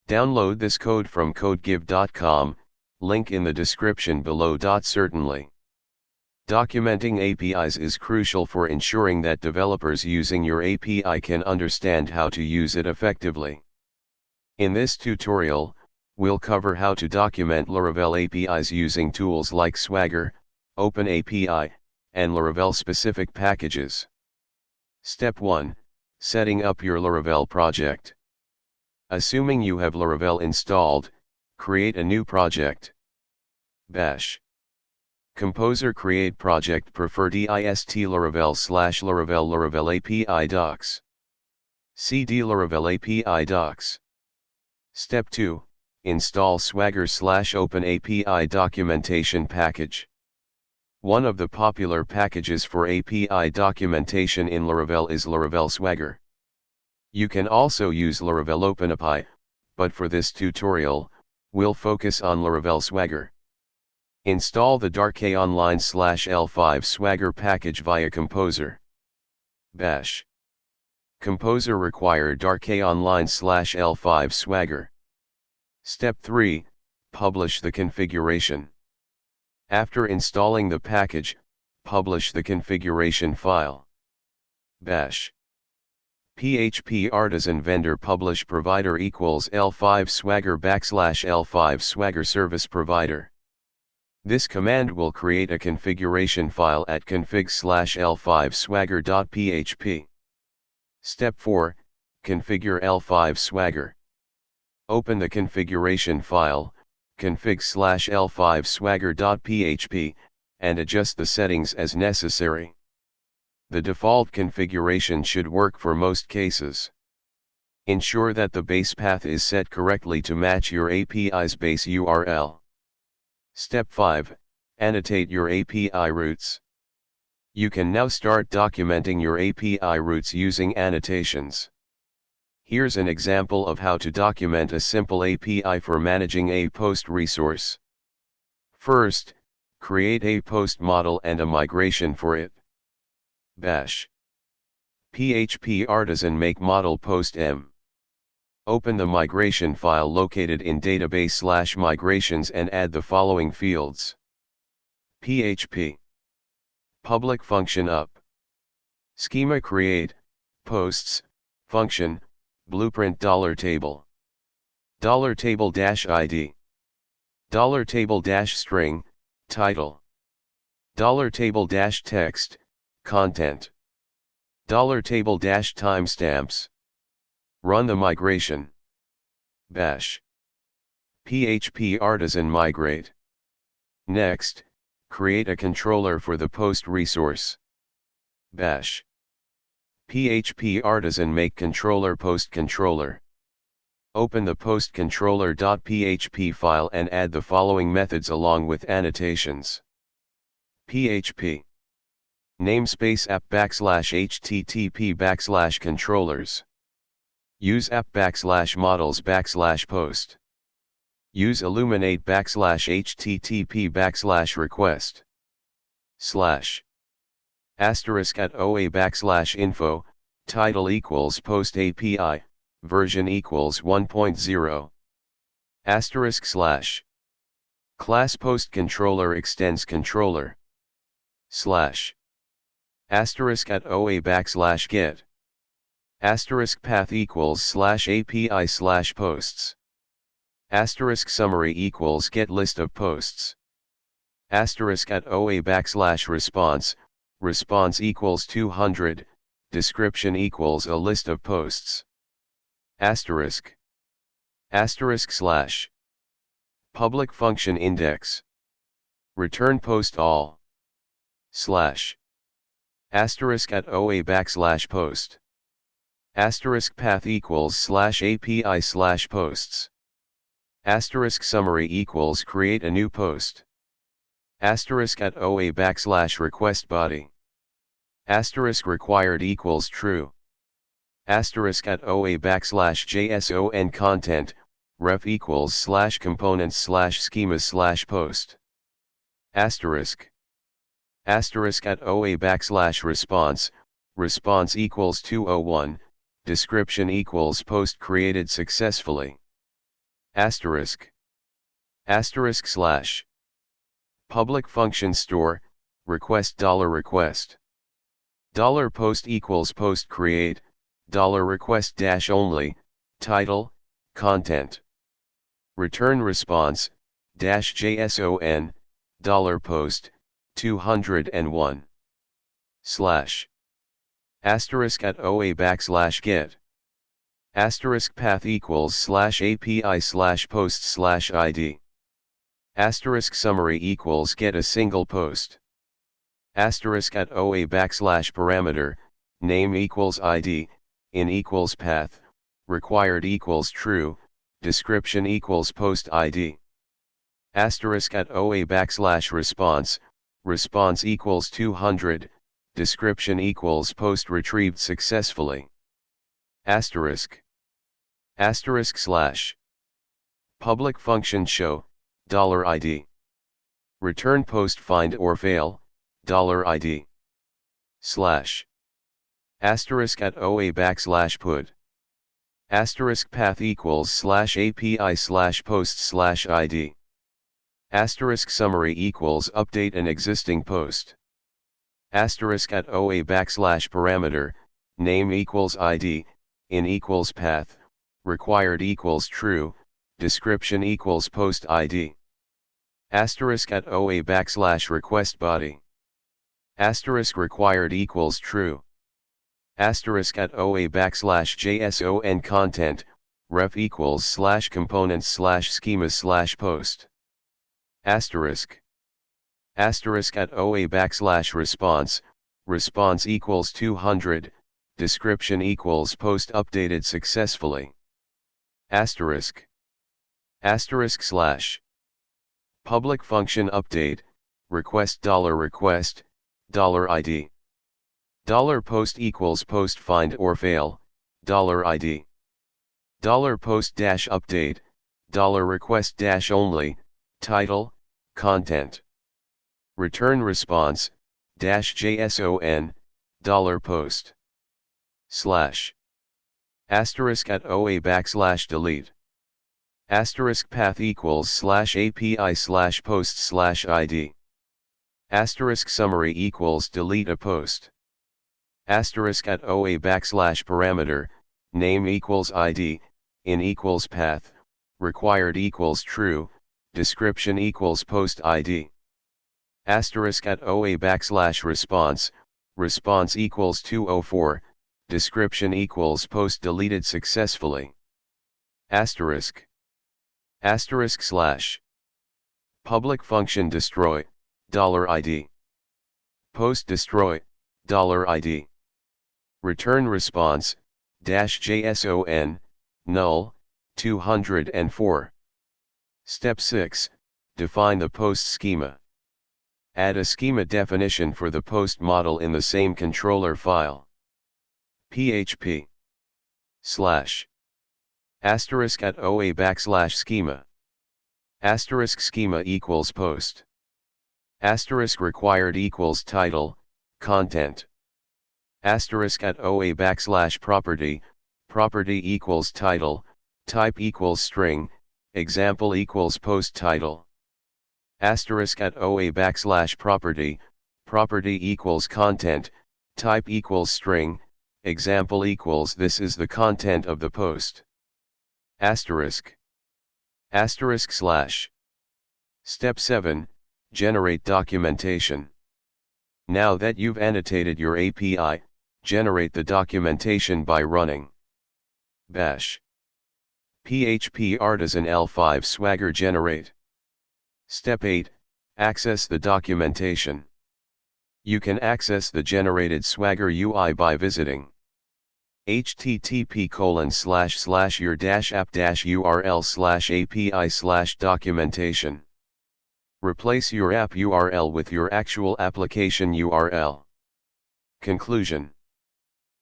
Download this code from codegive.com, link in the description below. Certainly, documenting APIs is crucial for ensuring that developers using your API can understand how to use it effectively. In this tutorial, we'll cover how to document Laravel APIs using tools like Swagger, OpenaPI, and Laravel-specific packages. Step 1. Setting up your Laravel project. Assuming you have Laravel installed, create a new project. Bash. Composer create project prefer-dist laravel/laravel laravel-api-docs. cd laravel-api-docs. Step 2. Install Swagger/OpenaPI documentation package. One of the popular packages for API documentation in Laravel is laravel-swagger. You can also use laravel-openapi, but for this tutorial, we'll focus on laravel-swagger. Install the darkaonline/l5-swagger package via Composer. Bash. Composer require darkaonline/l5-swagger. Step 3. Publish the configuration. After installing the package, publish the configuration file. Bash. PHP artisan vendor publish provider equals l5-swagger \l5-swagger service provider. This command will create a configuration file at config/l5swagger.php. Step 4. Configure l5-swagger. Open the configuration file, config/l5swagger.php, and adjust the settings as necessary. The default configuration should work for most cases. Ensure that the base path is set correctly to match your API's base URL. Step 5. Annotate your API routes. You can now start documenting your API routes using annotations. Here's an example of how to document a simple API for managing a post resource. First, create a post model and a migration for it. Bash. PHP artisan make model post m. Open the migration file located in database/migrations and add the following fields. PHP. Public function up. Schema create, posts, function, blueprint $table. $table-id. $table-string, title. $table-text, content. $table-timestamps. Run the migration. Bash. PHP artisan migrate. Next, create a controller for the post resource. Bash. PHP artisan make controller post controller. Open the post controller.php file and add the following methods along with annotations. PHP. Namespace app \http \controllers. Use app \models \post. Use illuminate \http \request. / *@OA \info, title equals post API, version equals 1.0. */ class post controller extends controller. / *@OA \get. * path equals /API/posts. * summary equals get list of posts. * @OA \response, response equals 200, description equals a list of posts. */ public function index. Return post all. / *@OA \post. * path equals /API/posts. * summary equals create a new post. * @OA \request body. * required equals true. * @OA \JSON content, ref equals /components/schemas/post. *@OA \response, response equals 201, description equals post created successfully. asterisk, asterisk slash. Public function store, request $request. $post equals post create, $request dash only, title, content. Return response, dash JSON, $post, 201. Slash. Asterisk at OA backslash get. Asterisk path equals slash API slash post slash ID. Asterisk summary equals get a single post. Asterisk at OA backslash parameter, name equals ID, in equals path, required equals true, description equals post ID. Asterisk at OA backslash response, response equals 200, description equals post retrieved successfully. Asterisk. Asterisk slash. Public function show, $ID. Return post find or fail, $ID. Slash. Asterisk at OA backslash put. Asterisk path equals slash API slash post slash ID. Asterisk summary equals update an existing post. Asterisk at OA backslash parameter, name equals ID, in equals path, required equals true, description equals post ID. Asterisk at OA backslash request body. Asterisk required equals true. Asterisk at OA backslash JSON content, ref equals slash components slash schema slash post. Asterisk. Asterisk at OA backslash response, response equals 200, description equals post updated successfully. Asterisk. Asterisk slash. Public function update, request $request, $ID. $post equals post find or fail, $ID. $post dash update, $request dash only, title, content. Return response, dash JSON, $post. Slash. Asterisk at OA backslash delete. Asterisk path equals slash API slash post slash ID. Asterisk summary equals delete a post. Asterisk at OA backslash parameter, name equals ID, in equals path, required equals true, description equals post ID. Asterisk at OA backslash response, response equals 204, description equals post deleted successfully. Asterisk. Asterisk slash. Public function destroy, $ID. Post destroy, $ID. Return response, dash JSON, null, 204. Step 6, define the post schema. Add a schema definition for the post model in the same controller file. PHP. Slash. Asterisk at OA backslash schema. Asterisk schema equals post. Asterisk required equals title, content. Asterisk at OA backslash property, property equals title, type equals string, example equals post title. Asterisk at OA backslash property, property equals content, type equals string, example equals this is the content of the post. Asterisk. Asterisk slash. Step 7, generate documentation. Now that you've annotated your API, generate the documentation by running bash php artisan l5-swagger generate. Step 8, access the documentation. You can access the generated Swagger UI by visiting http://your-app-url/api/documentation. Replace your app URL with your actual application URL. Conclusion.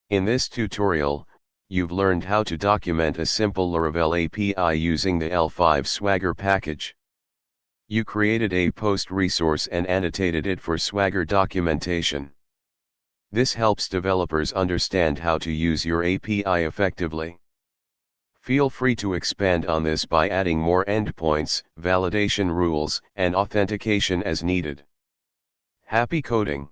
In this tutorial, you've learned how to document a simple Laravel API using the L5-Swagger package. You created a post resource and annotated it for Swagger documentation. This helps developers understand how to use your API effectively. Feel free to expand on this by adding more endpoints, validation rules, and authentication as needed. Happy coding!